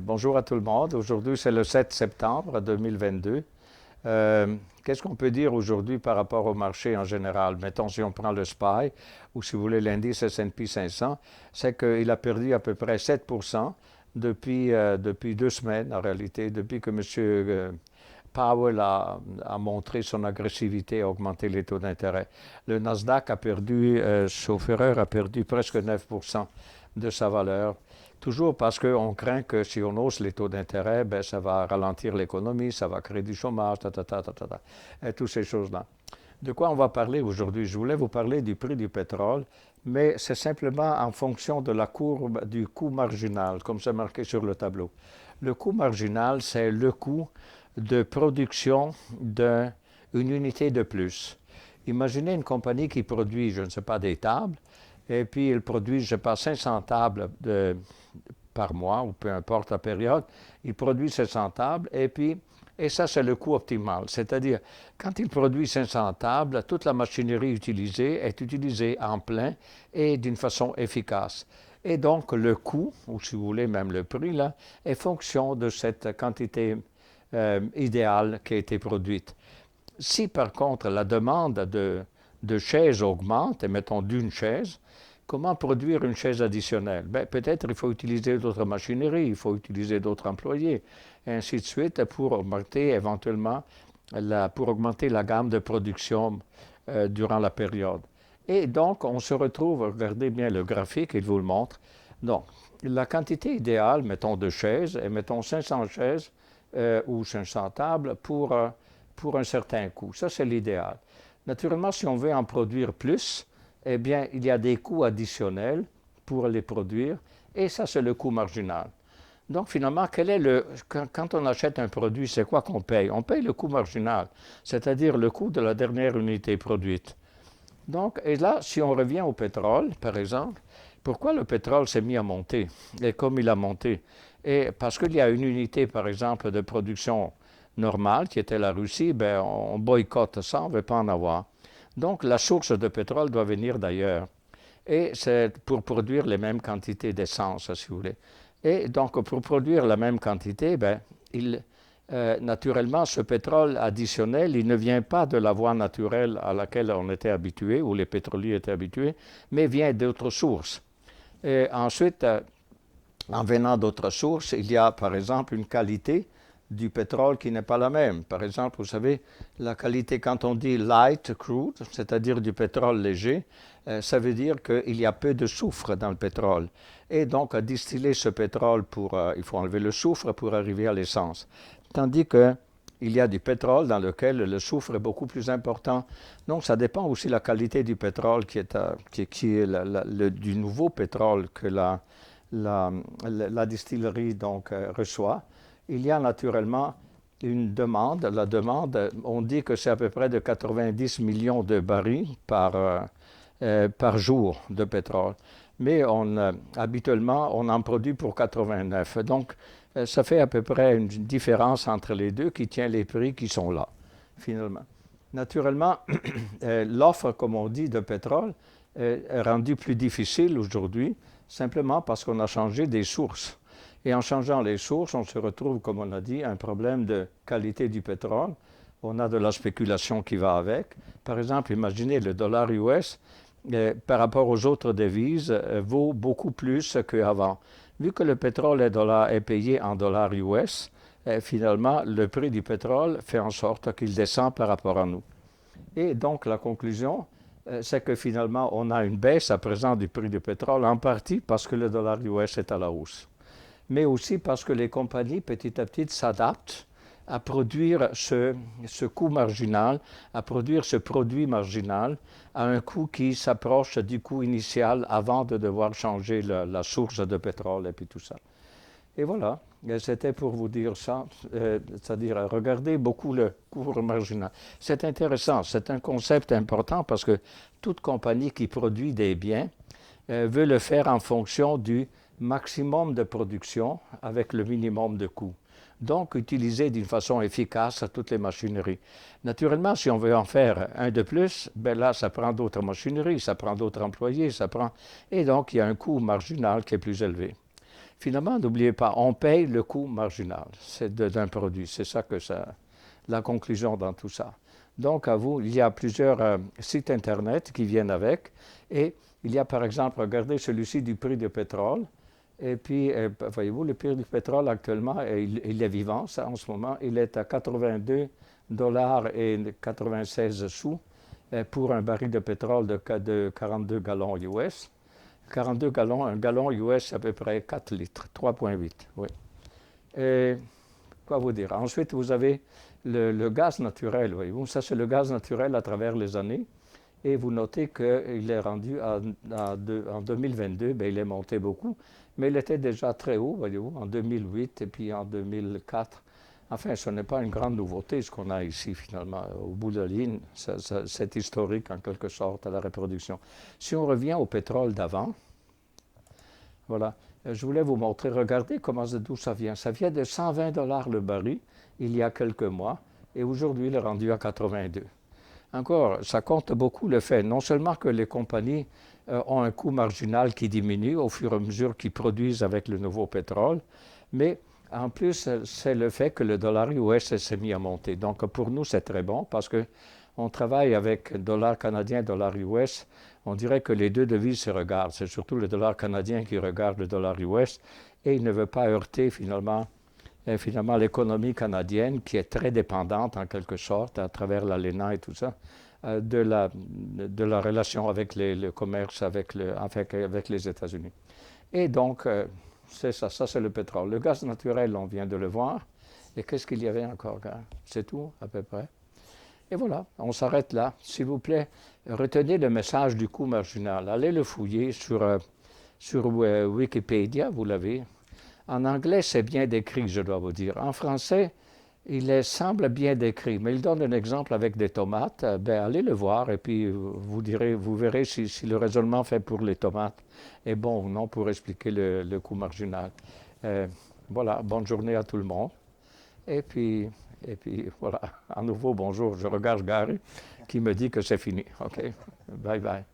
Bonjour à tout le monde. Aujourd'hui, c'est le 7 septembre 2022. Qu'est-ce qu'on peut dire aujourd'hui par rapport au marché en général? Mettons, si on prend le SPY, ou si vous voulez l'indice S&P 500, c'est qu'il a perdu à peu près 7% depuis 2 semaines, en réalité, depuis que M. Powell a montré son agressivité à augmenter les taux d'intérêt. Le Nasdaq a perdu, sauf erreur, a perdu presque 9% de sa valeur. Toujours parce qu'on craint que si on hausse les taux d'intérêt, ben, ça va ralentir l'économie, ça va créer du chômage, et toutes ces choses-là. De quoi on va parler aujourd'hui? Je voulais vous parler du prix du pétrole, mais c'est simplement en fonction de la courbe du coût marginal, comme c'est marqué sur le tableau. Le coût marginal, c'est le coût de production d'une unité de plus. Imaginez une compagnie qui produit, je ne sais pas, des tables, et puis il produit, je ne sais pas, 500 tables par mois, ou peu importe la période. Il produit 500 tables, et ça, c'est le coût optimal. C'est-à-dire, quand il produit 500 tables, toute la machinerie utilisée est utilisée en plein et d'une façon efficace. Et donc, le coût, ou si vous voulez même le prix, là, est fonction de cette quantité idéale qui a été produite. Si par contre la demande de chaises augmente, et mettons d'une chaise, comment produire une chaise additionnelle? Ben, peut-être il faut utiliser d'autres machineries, il faut utiliser d'autres employés, et ainsi de suite, pour augmenter éventuellement pour augmenter la gamme de production durant la période. Et donc, on se retrouve, regardez bien le graphique, il vous le montre. Donc, la quantité idéale, mettons, de chaises, et mettons 500 chaises ou 500 tables pour un certain coût. Ça, c'est l'idéal. Naturellement, si on veut en produire plus, eh bien, il y a des coûts additionnels pour les produire, et ça, c'est le coût marginal. Donc, finalement, quand on achète un produit, c'est quoi qu'on paye? On paye le coût marginal, c'est-à-dire le coût de la dernière unité produite. Donc, et là, si on revient au pétrole, par exemple, pourquoi le pétrole s'est mis à monter? Et comme il a monté? Et parce qu'il y a une unité, par exemple, de production normale, qui était la Russie, ben, on boycotte ça, on ne veut pas en avoir. Donc, la source de pétrole doit venir d'ailleurs. Et c'est pour produire les mêmes quantités d'essence, si vous voulez. Et donc, pour produire la même quantité, ben, naturellement, ce pétrole additionnel, il ne vient pas de la voie naturelle à laquelle on était habitué, ou les pétroliers étaient habitués, mais vient d'autres sources. Et ensuite, en venant d'autres sources, il y a par exemple une qualité du pétrole qui n'est pas la même. Par exemple, vous savez, la qualité, quand on dit light crude, c'est-à-dire du pétrole léger, ça veut dire qu'il y a peu de soufre dans le pétrole. Et donc, à distiller ce pétrole, il faut enlever le soufre pour arriver à l'essence. Tandis qu'il y a du pétrole dans lequel le soufre est beaucoup plus important. Donc, ça dépend aussi de la qualité du pétrole qui est du nouveau pétrole que la distillerie donc, reçoit. Il y a naturellement une demande. La demande, on dit que c'est à peu près de 90 millions de barils par jour de pétrole. Mais habituellement, on en produit pour 89. Donc, ça fait à peu près une différence entre les deux qui tient les prix qui sont là, finalement. Naturellement, l'offre, comme on dit, de pétrole est rendue plus difficile aujourd'hui, simplement parce qu'on a changé des sources. Et en changeant les sources, on se retrouve, comme on a dit, un problème de qualité du pétrole. On a de la spéculation qui va avec. Par exemple, imaginez le dollar US, par rapport aux autres devises, vaut beaucoup plus qu'avant. Vu que le pétrole est payé en dollars US, finalement, le prix du pétrole fait en sorte qu'il descend par rapport à nous. Et donc, la conclusion, c'est que finalement, on a une baisse à présent du prix du pétrole, en partie parce que le dollar US est à la hausse, mais aussi parce que les compagnies, petit à petit, s'adaptent à produire ce coût marginal, à produire ce produit marginal à un coût qui s'approche du coût initial avant de devoir changer la source de pétrole et puis tout ça. Et voilà, c'était pour vous dire ça, c'est-à-dire regarder beaucoup le cours marginal. C'est intéressant, c'est un concept important parce que toute compagnie qui produit des biens veut le faire en fonction du maximum de production avec le minimum de coût. Donc, utiliser d'une façon efficace toutes les machineries. Naturellement, si on veut en faire un de plus, ben là, ça prend d'autres machineries, ça prend d'autres employés, et donc il y a un coût marginal qui est plus élevé. finalement, n'oubliez pas, on paye le coût marginal d'un produit. C'est ça que la conclusion dans tout ça. Donc, à vous, il y a plusieurs sites Internet qui viennent avec. Et il y a, par exemple, regardez celui-ci du prix du pétrole. Et puis, voyez-vous, le prix du pétrole actuellement, il est vivant, ça, en ce moment. Il est à 82 dollars et 96 sous pour un baril de pétrole de 42 gallons US. 42 gallons, un gallon US, c'est à peu près 4 litres, 3,8. Oui. Et quoi vous dire? Ensuite, vous avez le gaz naturel, voyez-vous. Ça, c'est le gaz naturel à travers les années. Et vous notez qu'il est rendu en 2022, bien, il est monté beaucoup, mais il était déjà très haut, voyez-vous, en 2008 et puis en 2004. Enfin, ce n'est pas une grande nouveauté ce qu'on a ici, finalement. Au bout de la ligne, c'est historique, en quelque sorte, à la reproduction. Si on revient au pétrole d'avant, voilà, je voulais vous montrer, regardez d'où ça vient. Ça vient de 120 dollars le baril, il y a quelques mois, et aujourd'hui, il est rendu à 82. Encore, ça compte beaucoup le fait, non seulement que les compagnies ont un coût marginal qui diminue au fur et à mesure qu'ils produisent avec le nouveau pétrole, mais en plus, c'est le fait que le dollar US s'est mis à monter. Donc, pour nous, c'est très bon parce qu'on travaille avec dollar canadien, dollar US. On dirait que les deux devises se regardent. C'est surtout le dollar canadien qui regarde le dollar US et il ne veut pas heurter finalement l'économie canadienne, qui est très dépendante en quelque sorte, à travers l'ALENA et tout ça, de la relation avec le commerce avec les États-Unis. Et donc, c'est ça c'est le pétrole. Le gaz naturel, on vient de le voir. Et qu'est-ce qu'il y avait encore? C'est tout, à peu près. Et voilà, on s'arrête là. S'il vous plaît, retenez le message du coût marginal. Allez le fouiller sur Wikipédia, vous l'avez. En anglais, c'est bien décrit, je dois vous dire. En français, semble bien décrit, mais il donne un exemple avec des tomates. Ben, allez le voir et puis vous verrez si le raisonnement fait pour les tomates est bon ou non pour expliquer le coût marginal. Voilà, bonne journée à tout le monde. Et puis voilà, à nouveau, bonjour. Je regarde Gary qui me dit que c'est fini. OK, bye bye.